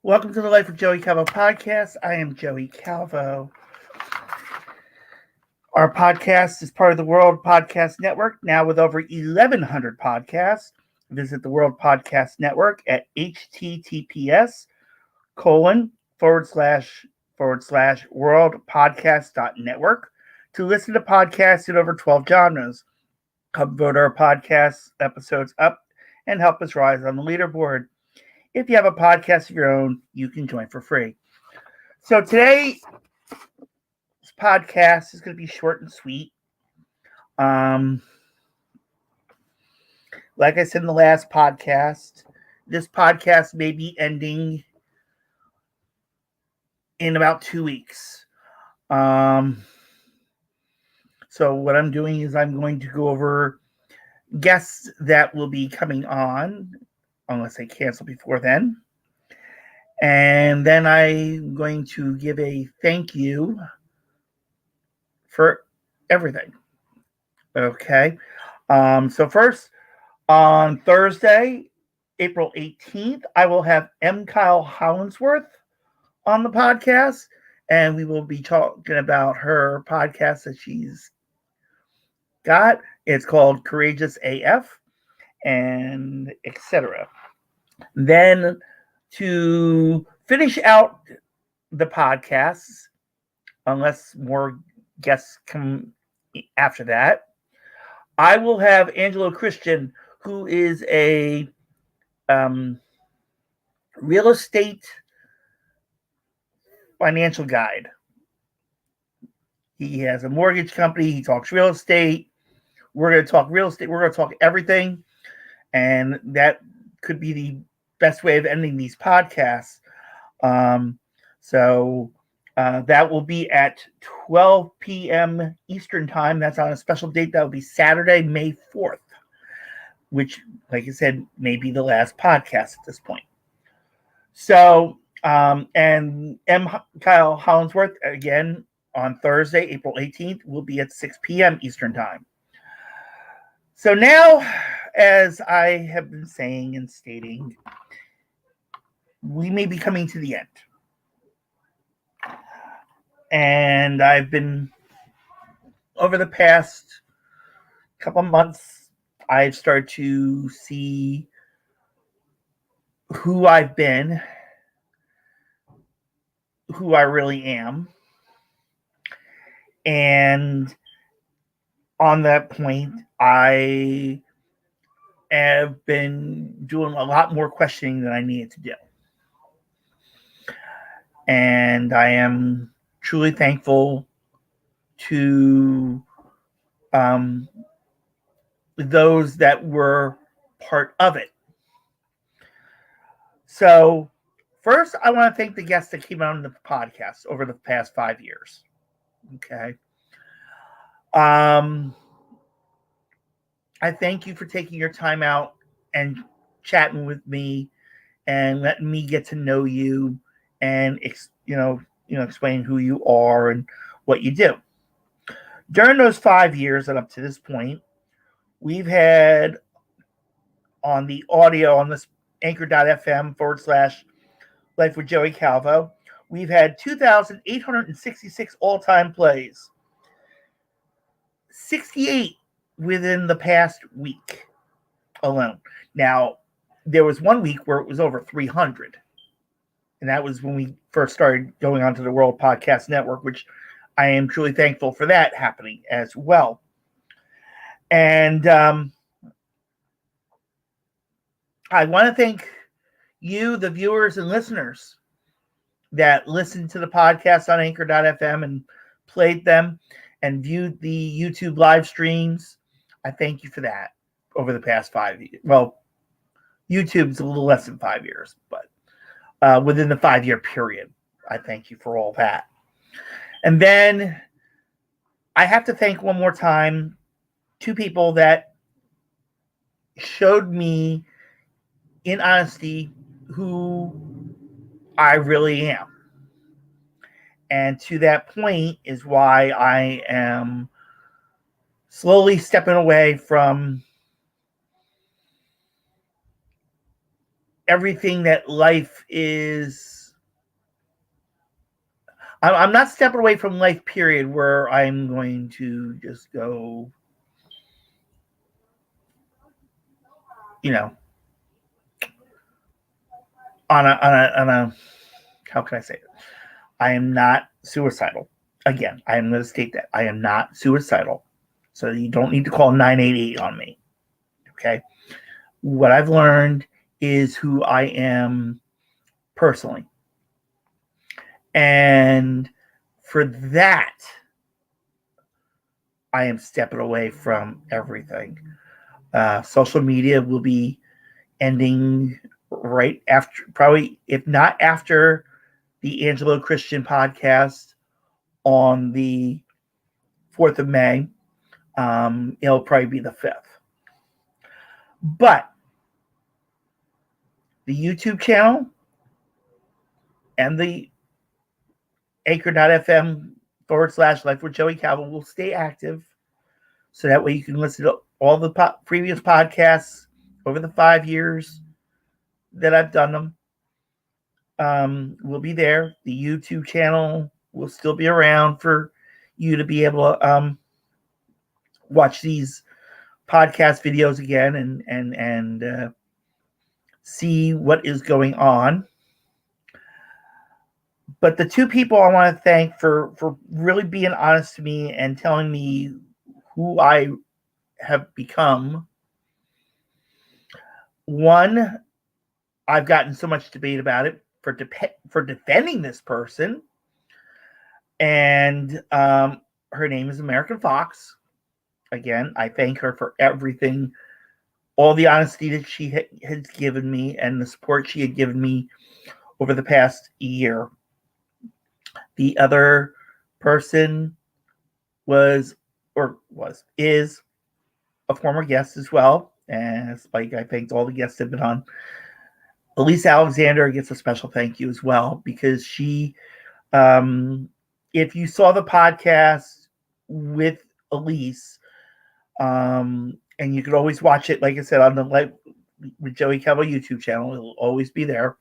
Welcome to the Life with Joey Calvo podcast. I am Joey Calvo. Our podcast is part of the World Podcast Network, now with over 1,100 podcasts. Visit the World Podcast Network at https:// worldpodcast.network to listen to podcasts in over 12 genres. Help vote our podcast episodes up and help us rise on the leaderboard. If you have a podcast of your own, you can join for free. So today's podcast is going to be short and sweet. Like I said in the last podcast, this podcast may be ending in about 2 weeks. So what I'm doing is I'm going to go over guests that will be coming on, unless they cancel before then. And then I'm going to give a thank you for everything. Okay. So first, on Thursday, April 18th, I will have M. Kyle Hollingsworth on the podcast, and we will be talking about her podcast that she's got. It's called Courageous AF, and etc. Then to finish out the podcasts, unless more guests come after that, I will have Angelo Christian, who is a real estate financial guide. He has a mortgage company. He talks real estate. We're going to talk real estate. We're going to talk everything. And that could be the best way of ending these podcasts. So that will be at 12 p.m. Eastern time. That's on a special date. That will be Saturday, May 4th, which, like I said, may be the last podcast at this point. So, and M. Kyle Hollingsworth, again, on Thursday, April 18th, will be at 6 p.m. Eastern time. So now, as I have been saying and stating, we may be coming to the end. And I've been, over the past couple months, I've started to see who I've been, who I really am. And on that point, I have been doing a lot more questioning than I needed to do. And I am truly thankful to those that were part of it. So, first, I want to thank the guests that came on the podcast over the past 5 years. Okay. I thank you for taking your time out and chatting with me and letting me get to know you and explain who you are and what you do. During those 5 years and up to this point, we've had on the audio on this anchor.fm / Life with Joey Calvo, we've had 2,866 all-time plays, 68 within the past week alone. Now, there was 1 week where it was over 300. And that was when we first started going onto the World Podcast Network, which I am truly thankful for that happening as well. And I want to thank you, the viewers and listeners that listened to the podcast on anchor.fm and played them and viewed the YouTube live streams. I thank you for that over the past 5 years. Well, YouTube's a little less than 5 years, but within the 5-year period, I thank you for all that. And then I have to thank one more time 2 people that showed me in honesty who I really am. And to that point is why I am slowly stepping away from everything that life is. I'm not stepping away from life, period, where I'm going to just go, on a how can I say it? I am not suicidal. Again, I am going to state that I am not suicidal. So you don't need to call 988 on me. Okay. What I've learned is who I am personally. And for that, I am stepping away from everything. Social media will be ending right after, probably, if not after the Angelo Christian podcast on the 4th of May. It'll probably be the 5th. But the YouTube channel and the anchor.fm/Life with Joey Calvin will stay active. So that way you can listen to all the previous podcasts over the 5 years that I've done them. Will be there. The YouTube channel will still be around for you to be able to watch these podcast videos again and see what is going on. But the two people I want to thank for really being honest to me and telling me who I have become. One, I've gotten so much debate about it for defending this person. And her name is American Fox. Again, I thank her for everything, all the honesty that she has given me and the support she had given me over the past year. The other person is a former guest as well. And like I thanked all the guests that have been on. Elyse Alexander gets a special thank you as well, because she, if you saw the podcast with Elyse, and you could always watch it, like I said, on the Life with Joey Calvo YouTube channel, it'll always be there.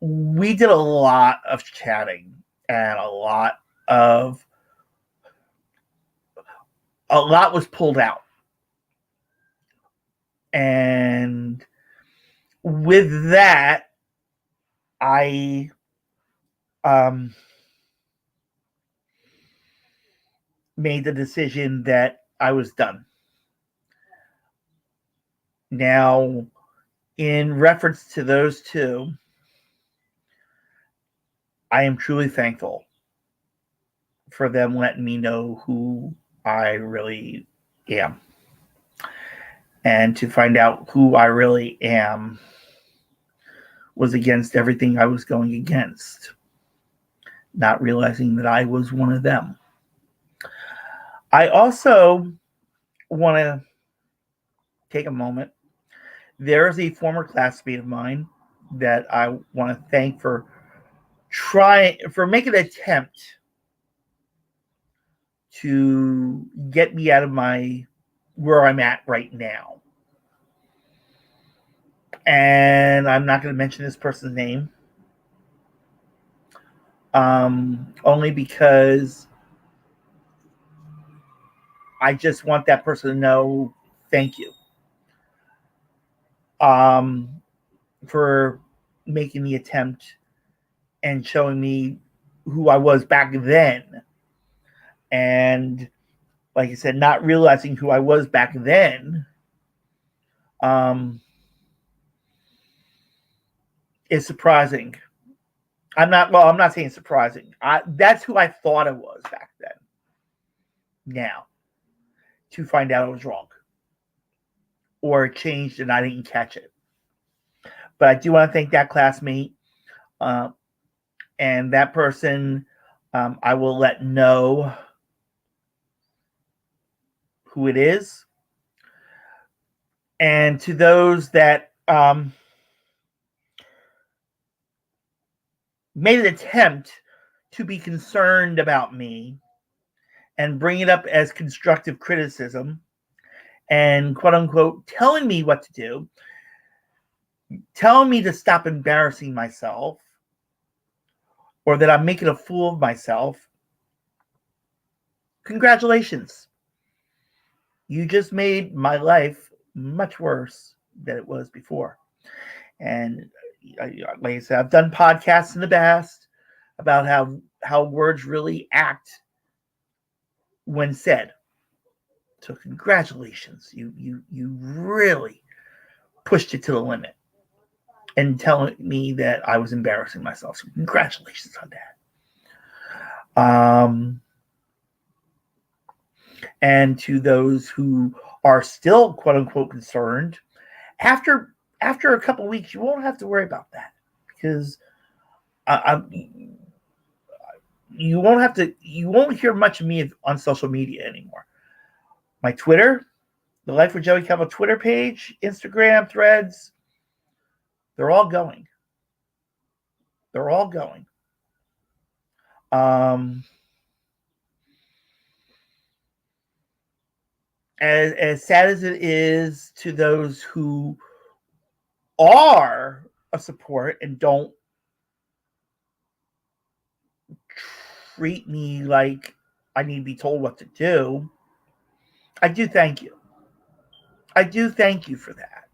We did a lot of chatting and a lot was pulled out. And with that, I made the decision that I was done. Now, in reference to those two, I am truly thankful for them letting me know who I really am. And to find out who I really am was against everything I was going against, not realizing that I was one of them. I also want to take a moment. There is a former classmate of mine that I want to thank for making an attempt to get me out of where I'm at right now. And I'm not going to mention this person's name. Only because I just want that person to know thank you. For making the attempt and showing me who I was back then. And like I said, not realizing who I was back then is surprising. I'm not saying surprising. That's who I thought I was back then. Now, to find out I was wrong. Or it changed and I didn't catch it. But I do want to thank that classmate. And that person, I will let know who it is. And to those that made an attempt to be concerned about me and bring it up as constructive criticism and quote unquote telling me what to do, telling me to stop embarrassing myself or that I'm making a fool of myself, congratulations. You just made my life much worse than it was before. And like I said, I've done podcasts in the past about how words really act when said. So congratulations. You really pushed it to the limit and telling me that I was embarrassing myself. So congratulations on that. And to those who are still quote unquote concerned, after a couple of weeks, you won't have to worry about that because you won't hear much of me on social media anymore. My Twitter, the Life with Joey Campbell Twitter page, Instagram, Threads, they're all going. They're all going. As sad as it is to those who are a support and don't treat me like I need to be told what to do, I do thank you. I do thank you for that.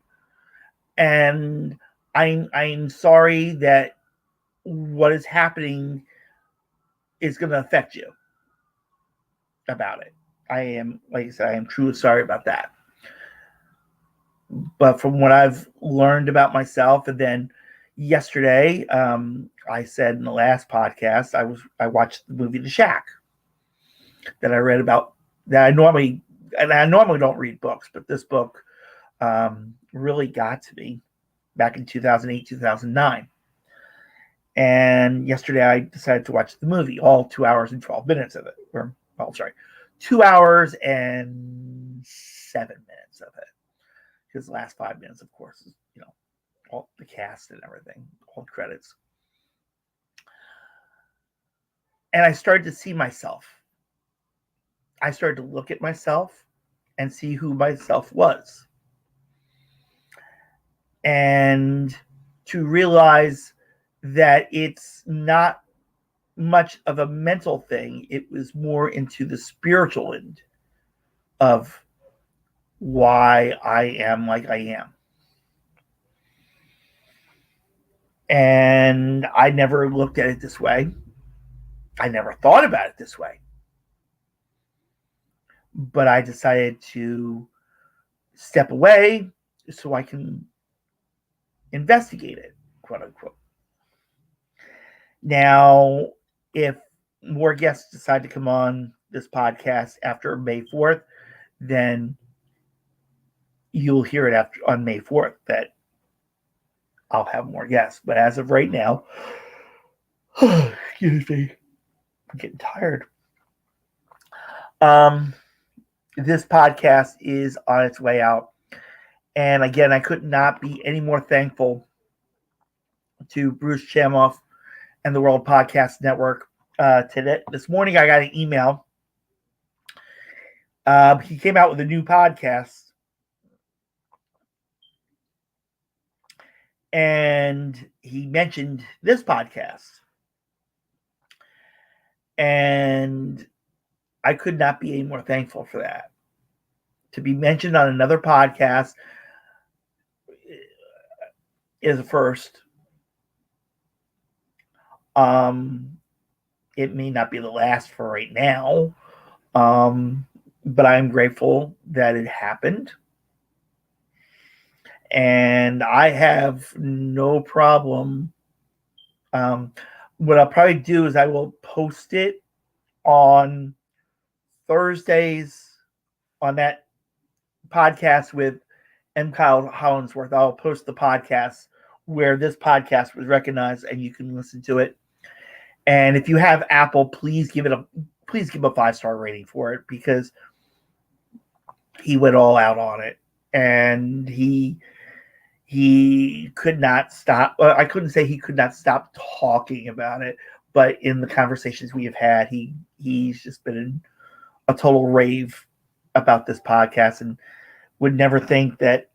And I'm sorry that what is happening is going to affect you about it. I am, like I said, I am truly sorry about that. But from what I've learned about myself, and then yesterday, I said in the last podcast, I watched the movie The Shack that I read about. That I normally don't read books, but this book really got to me back in 2008, 2009. And yesterday I decided to watch the movie, all 2 hours and 12 minutes of it. 2 hours and 7 minutes of it. Because the last 5 minutes, of course, is, all the cast and everything, all the credits. And I started to see myself. I started to look at myself and see who myself was. And to realize that it's not much of a mental thing. It was more into the spiritual end of why I am like I am. And I never looked at it this way. I never thought about it this way. But I decided to step away so I can investigate it, quote unquote. Now, if more guests decide to come on this podcast after May 4th, then you'll hear it on May 4th that I'll have more guests. But as of right now, excuse me, I'm getting tired. This podcast is on its way out. And again, I could not be any more thankful to Bruce Chamoff and the World Podcast Network. This morning, I got an email. He came out with a new podcast. And he mentioned this podcast. And I could not be any more thankful for that. To be mentioned on another podcast is a first. It may not be the last for right now. But I'm grateful that it happened. And I have no problem. What I'll probably do is I will post it on Thursdays on that podcast with M. Kyle Hollinsworth. I'll post the podcast where this podcast was recognized and you can listen to it. And if you have Apple, please give a 5-star rating for it because he went all out on it. And he could not stop. Well, I couldn't say he could not stop talking about it, but in the conversations we have had, he's just been in a total rave about this podcast and would never think that,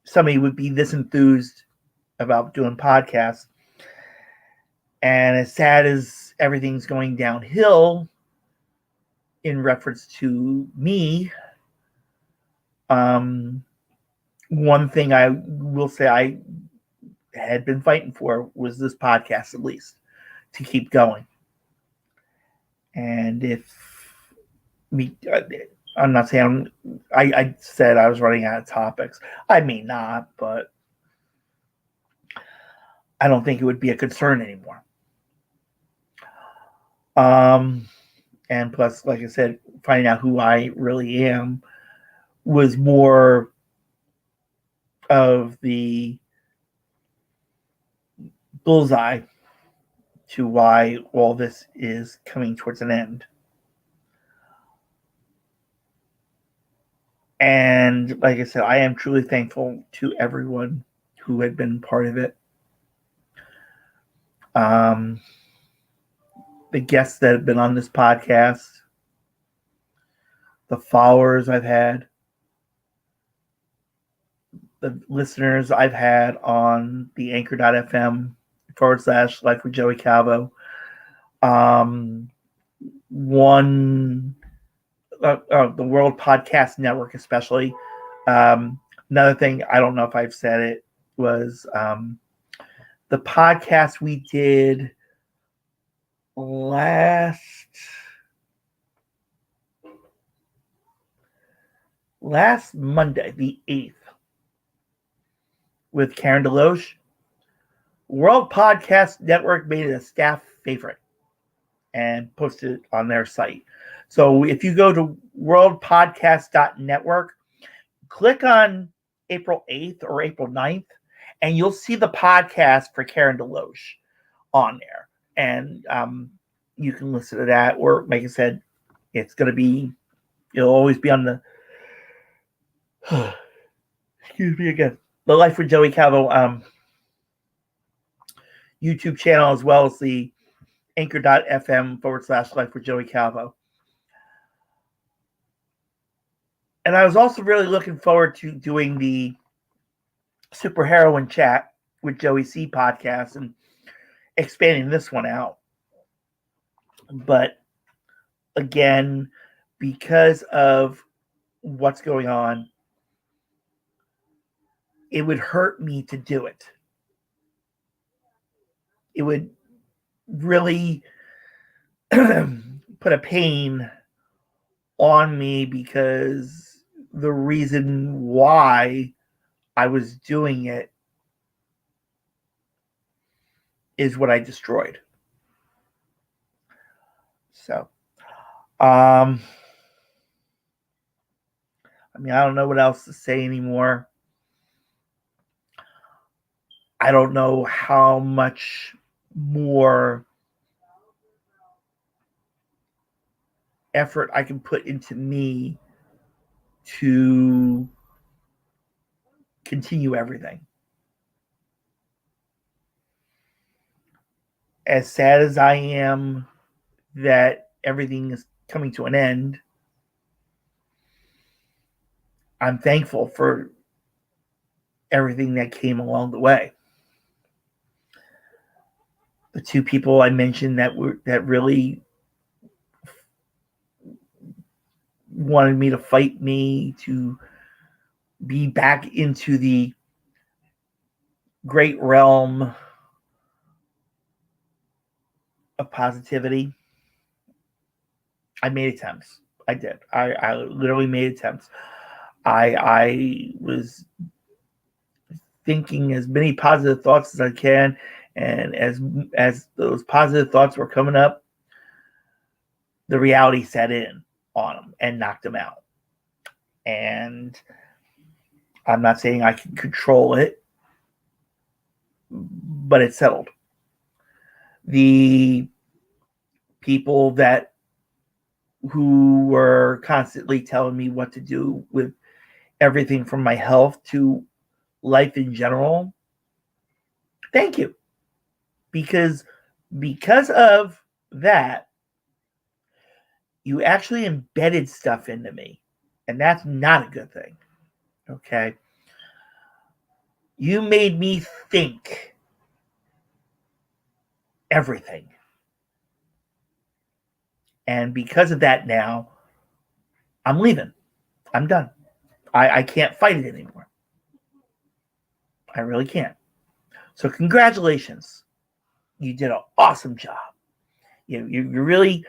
somebody would be this enthused about doing podcasts. And as sad as everything's going downhill in reference to me, one thing I will say I had been fighting for was this podcast, at least, to keep going. And if me, I'm not saying I said I was running out of topics. I may not, but I don't think it would be a concern anymore. And plus, like I said, finding out who I really am was more of the bullseye to why all this is coming towards an end. And like I said, I am truly thankful to everyone who had been part of it. The guests that have been on this podcast, the followers I've had, the listeners I've had on the anchor.fm /Life with Joey Calvo. The World Podcast Network, especially. Another thing, I don't know if I've said it, was the podcast we did last Monday, the 8th, with Karen Deloche. World Podcast Network made it a staff favorite and posted it on their site. So if you go to worldpodcast.network, click on April 8th or April 9th, and you'll see the podcast for Karen Deloche on there. And you can listen to that, or like I said, it'll always be on the excuse me again, the Life with Joey Calvo YouTube channel, as well as the anchor.fm /Life with Joey Calvo. And I was also really looking forward to doing the Superheroine Chat with Joey C podcast and expanding this one out. But again, because of what's going on, it would hurt me to do it. It would really put a pain on me, because the reason why I was doing it is what I destroyed. So, I don't know what else to say anymore. I don't know how much more effort I can put into me to continue everything. As sad as I am that everything is coming to an end, I'm thankful for everything that came along the way. The two people I mentioned that really wanted me to fight me to be back into the great realm of positivity. I made attempts. I did. I literally made attempts. I was thinking as many positive thoughts as I can, and as those positive thoughts were coming up, the reality set in on them and knocked them out. And I'm not saying I can control it, but it's settled. The people who were constantly telling me what to do with everything from my health to life in general, thank you. Because of that, you actually embedded stuff into me. And that's not a good thing. Okay. You made me think everything. And because of that now, I'm leaving. I'm done. I can't fight it anymore. I really can't. So congratulations. You did an awesome job. You really,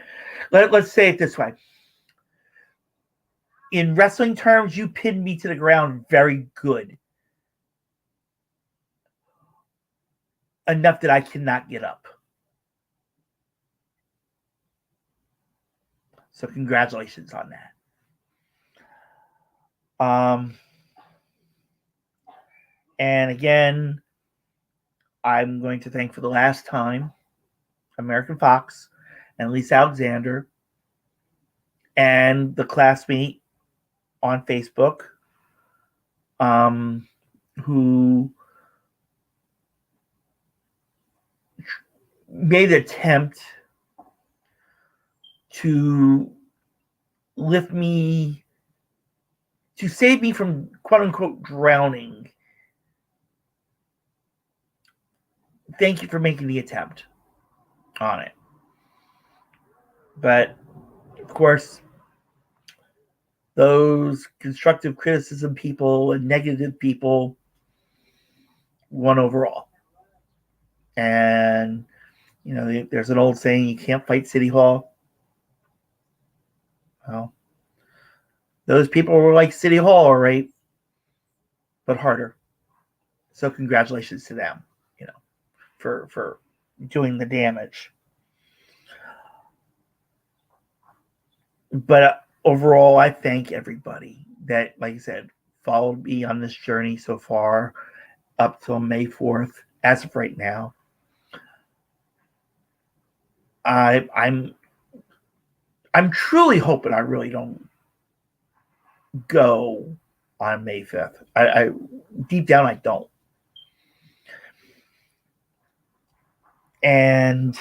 let's say it this way. In wrestling terms, you pinned me to the ground very good. Enough that I cannot get up. So congratulations on that. And again, I'm going to thank for the last time American Fox and Elyse Alexander and the classmate on Facebook who made an attempt to lift me, to save me from quote unquote drowning. Thank you for making the attempt on it. But of course, those constructive criticism people and negative people won overall. And, you know, there's an old saying, you can't fight City Hall. Well, those people were like City Hall, all right, but harder. So congratulations to them, you know, for doing the damage. But overall, I thank everybody that, like I said, followed me on this journey so far up till May 4th, as of right now. I'm truly hoping I really don't go on May 5th. I deep down I don't. And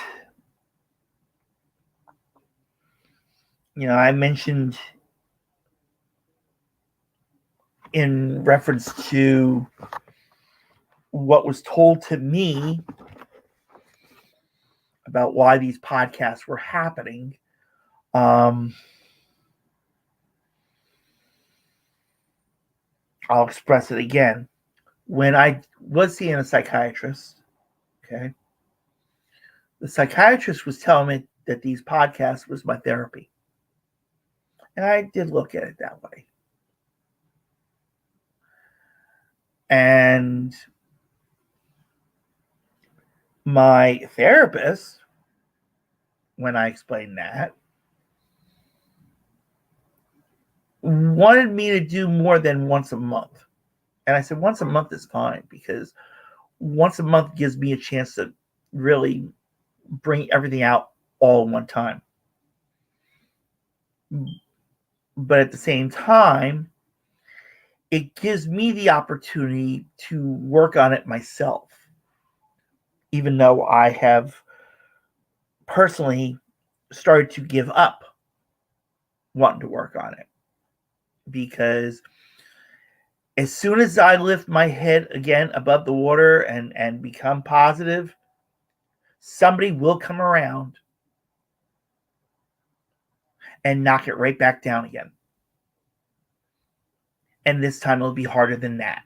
you know, I mentioned in reference to what was told to me about why these podcasts were happening. I'll express it again. When I was seeing a psychiatrist, okay, the psychiatrist was telling me that these podcasts was my therapy. And I did look at it that way. And my therapist, when I explained that, wanted me to do more than once a month. And I said, once a month is fine, because once a month gives me a chance to really bring everything out all in one time. But at the same time, it gives me the opportunity to work on it myself, even though I have personally started to give up wanting to work on it. Because as soon as I lift my head again above the water and become positive, somebody will come around and knock it right back down again. And this time it'll be harder than that.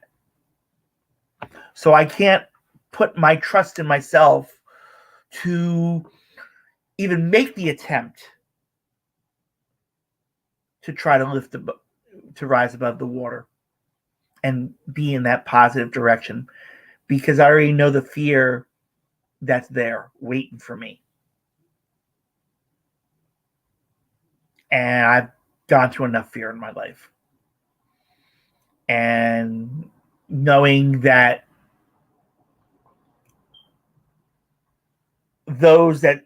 So I can't put my trust in myself to even make the attempt to try to to rise above the water and be in that positive direction, because I already know the fear that's there waiting for me. And I've gone through enough fear in my life. And knowing that those that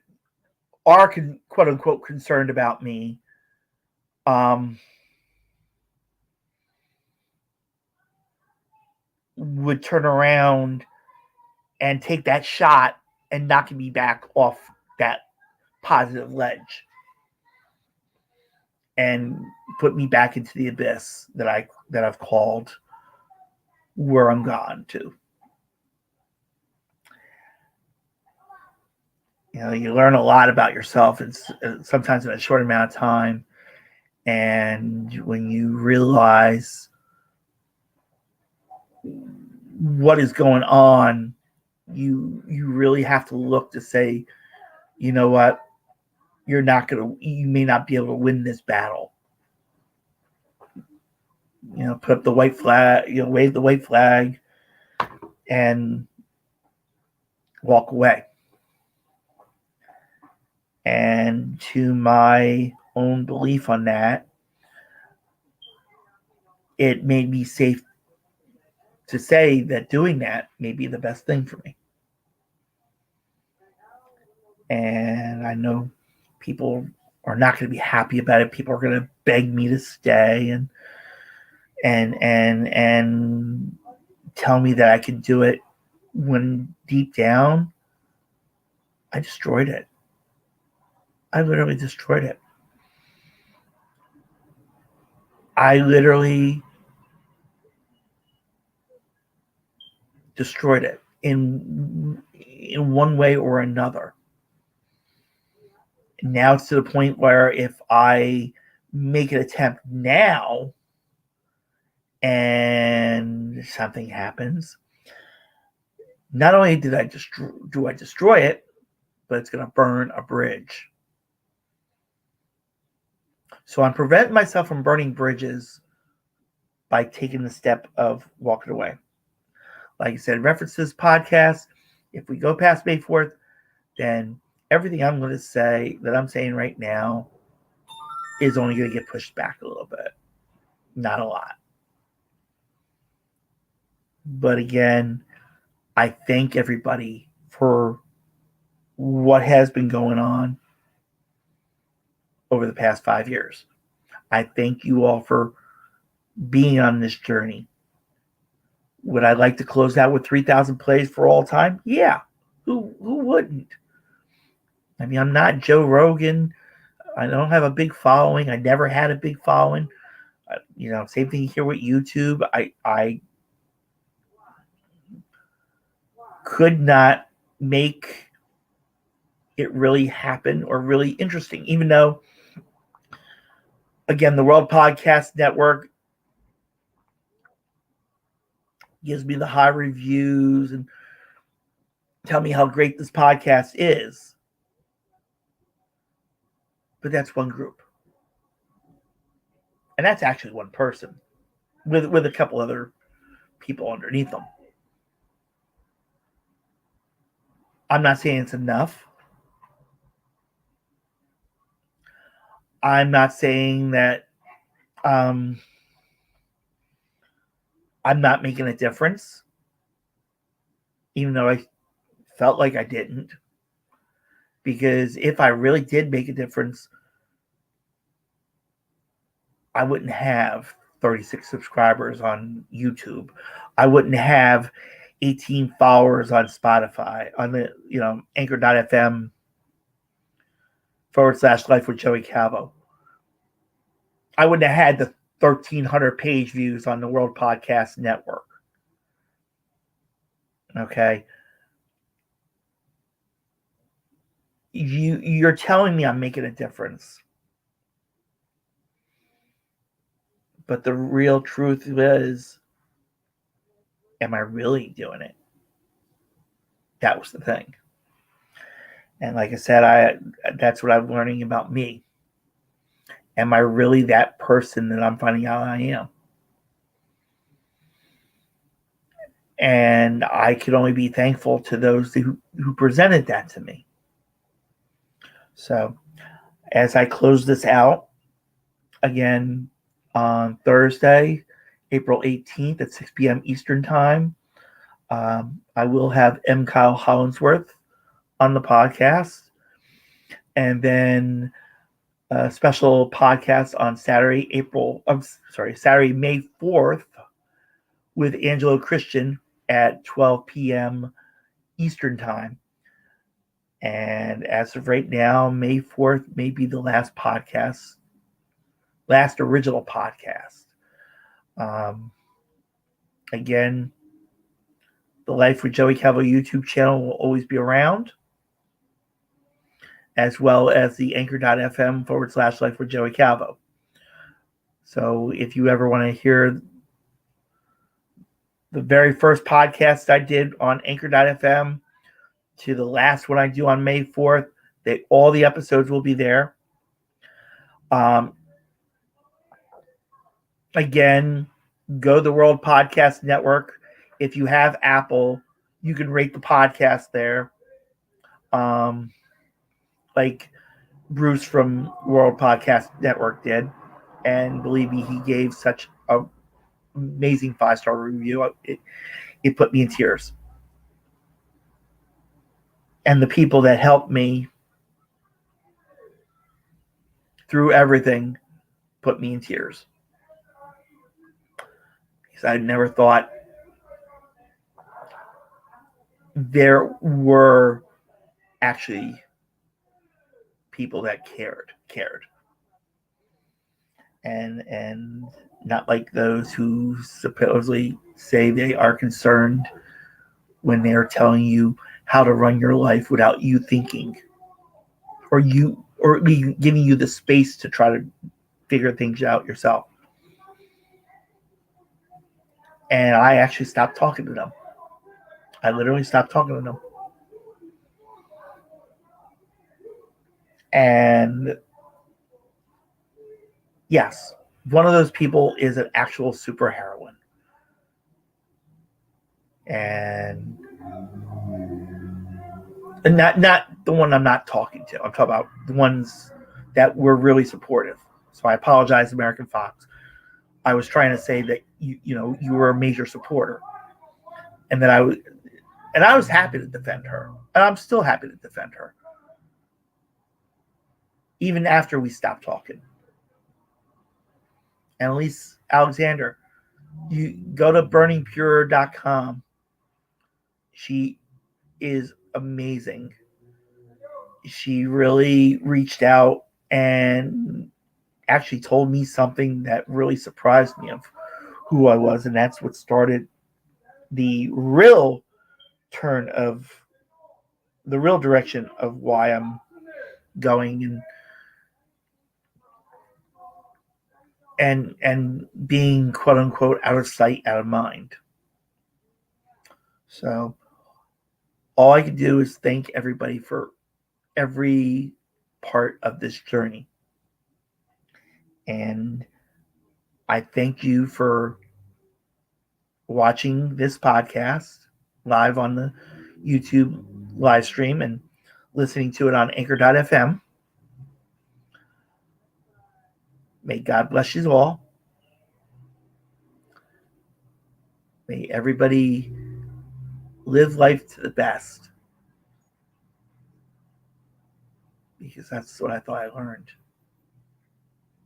are quote unquote concerned about me would turn around and take that shot and knock me back off that positive ledge and put me back into the abyss that I've called where I'm gone to. You learn a lot about yourself. It's sometimes in a short amount of time, and when you realize what is going on, you really have to look to say, you know what, you may not be able to win this battle. Put up the white flag, wave the white flag, and walk away. And to my own belief on that, it made me safe to say that doing that may be the best thing for me. And I know people are not going to be happy about it. People are going to beg me to stay and tell me that I could do it, when deep down I destroyed it. I literally destroyed it. I literally destroyed it in one way or another. Now it's to the point where if I make an attempt now and something happens, not only do I destroy it, but it's going to burn a bridge. So I'm preventing myself from burning bridges by taking the step of walking away. Like I said, references podcast. If we go past May 4th, then everything I'm going to say that I'm saying right now is only going to get pushed back a little bit. Not a lot. But again, I thank everybody for what has been going on over the past 5 years. I thank you all for being on this journey. Would I like to close out with 3,000 plays for all time? Yeah. Who wouldn't? I mean, I'm not Joe Rogan. I don't have a big following. I never had a big following. Same thing here with YouTube. I could not make it really happen or really interesting, even though, again, the World Podcast Network gives me the high reviews and tell me how great this podcast is. But that's one group. And that's actually one person with a couple other people underneath them. I'm not saying it's enough. I'm not saying that I'm not making a difference, even though I felt like I didn't. Because if I really did make a difference, I wouldn't have 36 subscribers on YouTube. I wouldn't have 18 followers on Spotify, on the anchor.fm /life with Joey Calvo. I wouldn't have had the 1,300 page views on the World Podcast Network. Okay. You're telling me I'm making a difference. But the real truth is, am I really doing it? That was the thing. And like I said, that's what I'm learning about me. Am I really that person that I'm finding out I am? And I could only be thankful to those who presented that to me. So as I close this out, again, on Thursday, April 18th at 6 p.m. Eastern Time, I will have M. Kyle Hollingsworth on the podcast. And then a special podcast on Saturday, May 4th with Angelo Christian at 12 p.m. Eastern Time. And as of right now, May 4th may be the last original podcast. Again, the Life with Joey Calvo YouTube channel will always be around. as well as the anchor.fm/life with Joey Calvo. So if you ever want to hear the very first podcast I did on anchor.fm to the last one I do on May 4th, all the episodes will be there. Again, go to the World Podcast Network. If you have Apple, you can rate the podcast there. Like Bruce from World Podcast Network did. And believe me, he gave such an amazing 5-star review. It put me in tears. And the people that helped me through everything put me in tears. Because I never thought there were actually people that cared. And not like those who supposedly say they are concerned when they're telling you how to run your life without you thinking, or giving you the space to try to figure things out yourself. And I actually stopped talking to them. I literally stopped talking to them. And yes, one of those people is an actual superheroine. And not the one I'm not talking to. I'm talking about the ones that were really supportive. So I apologize, American Fox. I was trying to say that you were a major supporter, and that I was happy to defend her, and I'm still happy to defend her, even after we stopped talking. And Elyse Alexander, you go to burningpure.com. She is amazing. She really reached out and actually told me something that really surprised me of who I was, and that's what started the real direction of why I'm going and being quote unquote out of sight, out of mind. So all I can do is thank everybody for every part of this journey. And I thank you for watching this podcast live on the YouTube live stream and listening to it on anchor.fm. May God bless you all. May everybody live life to the best. Because that's what I thought I learned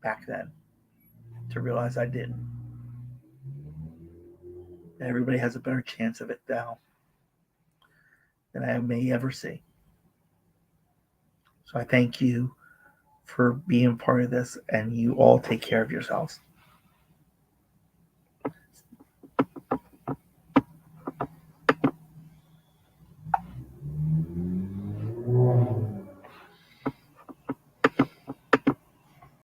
back then, to realize I didn't. Everybody has a better chance of it now than I may ever see. So I thank you for being part of this, and you all take care of yourselves.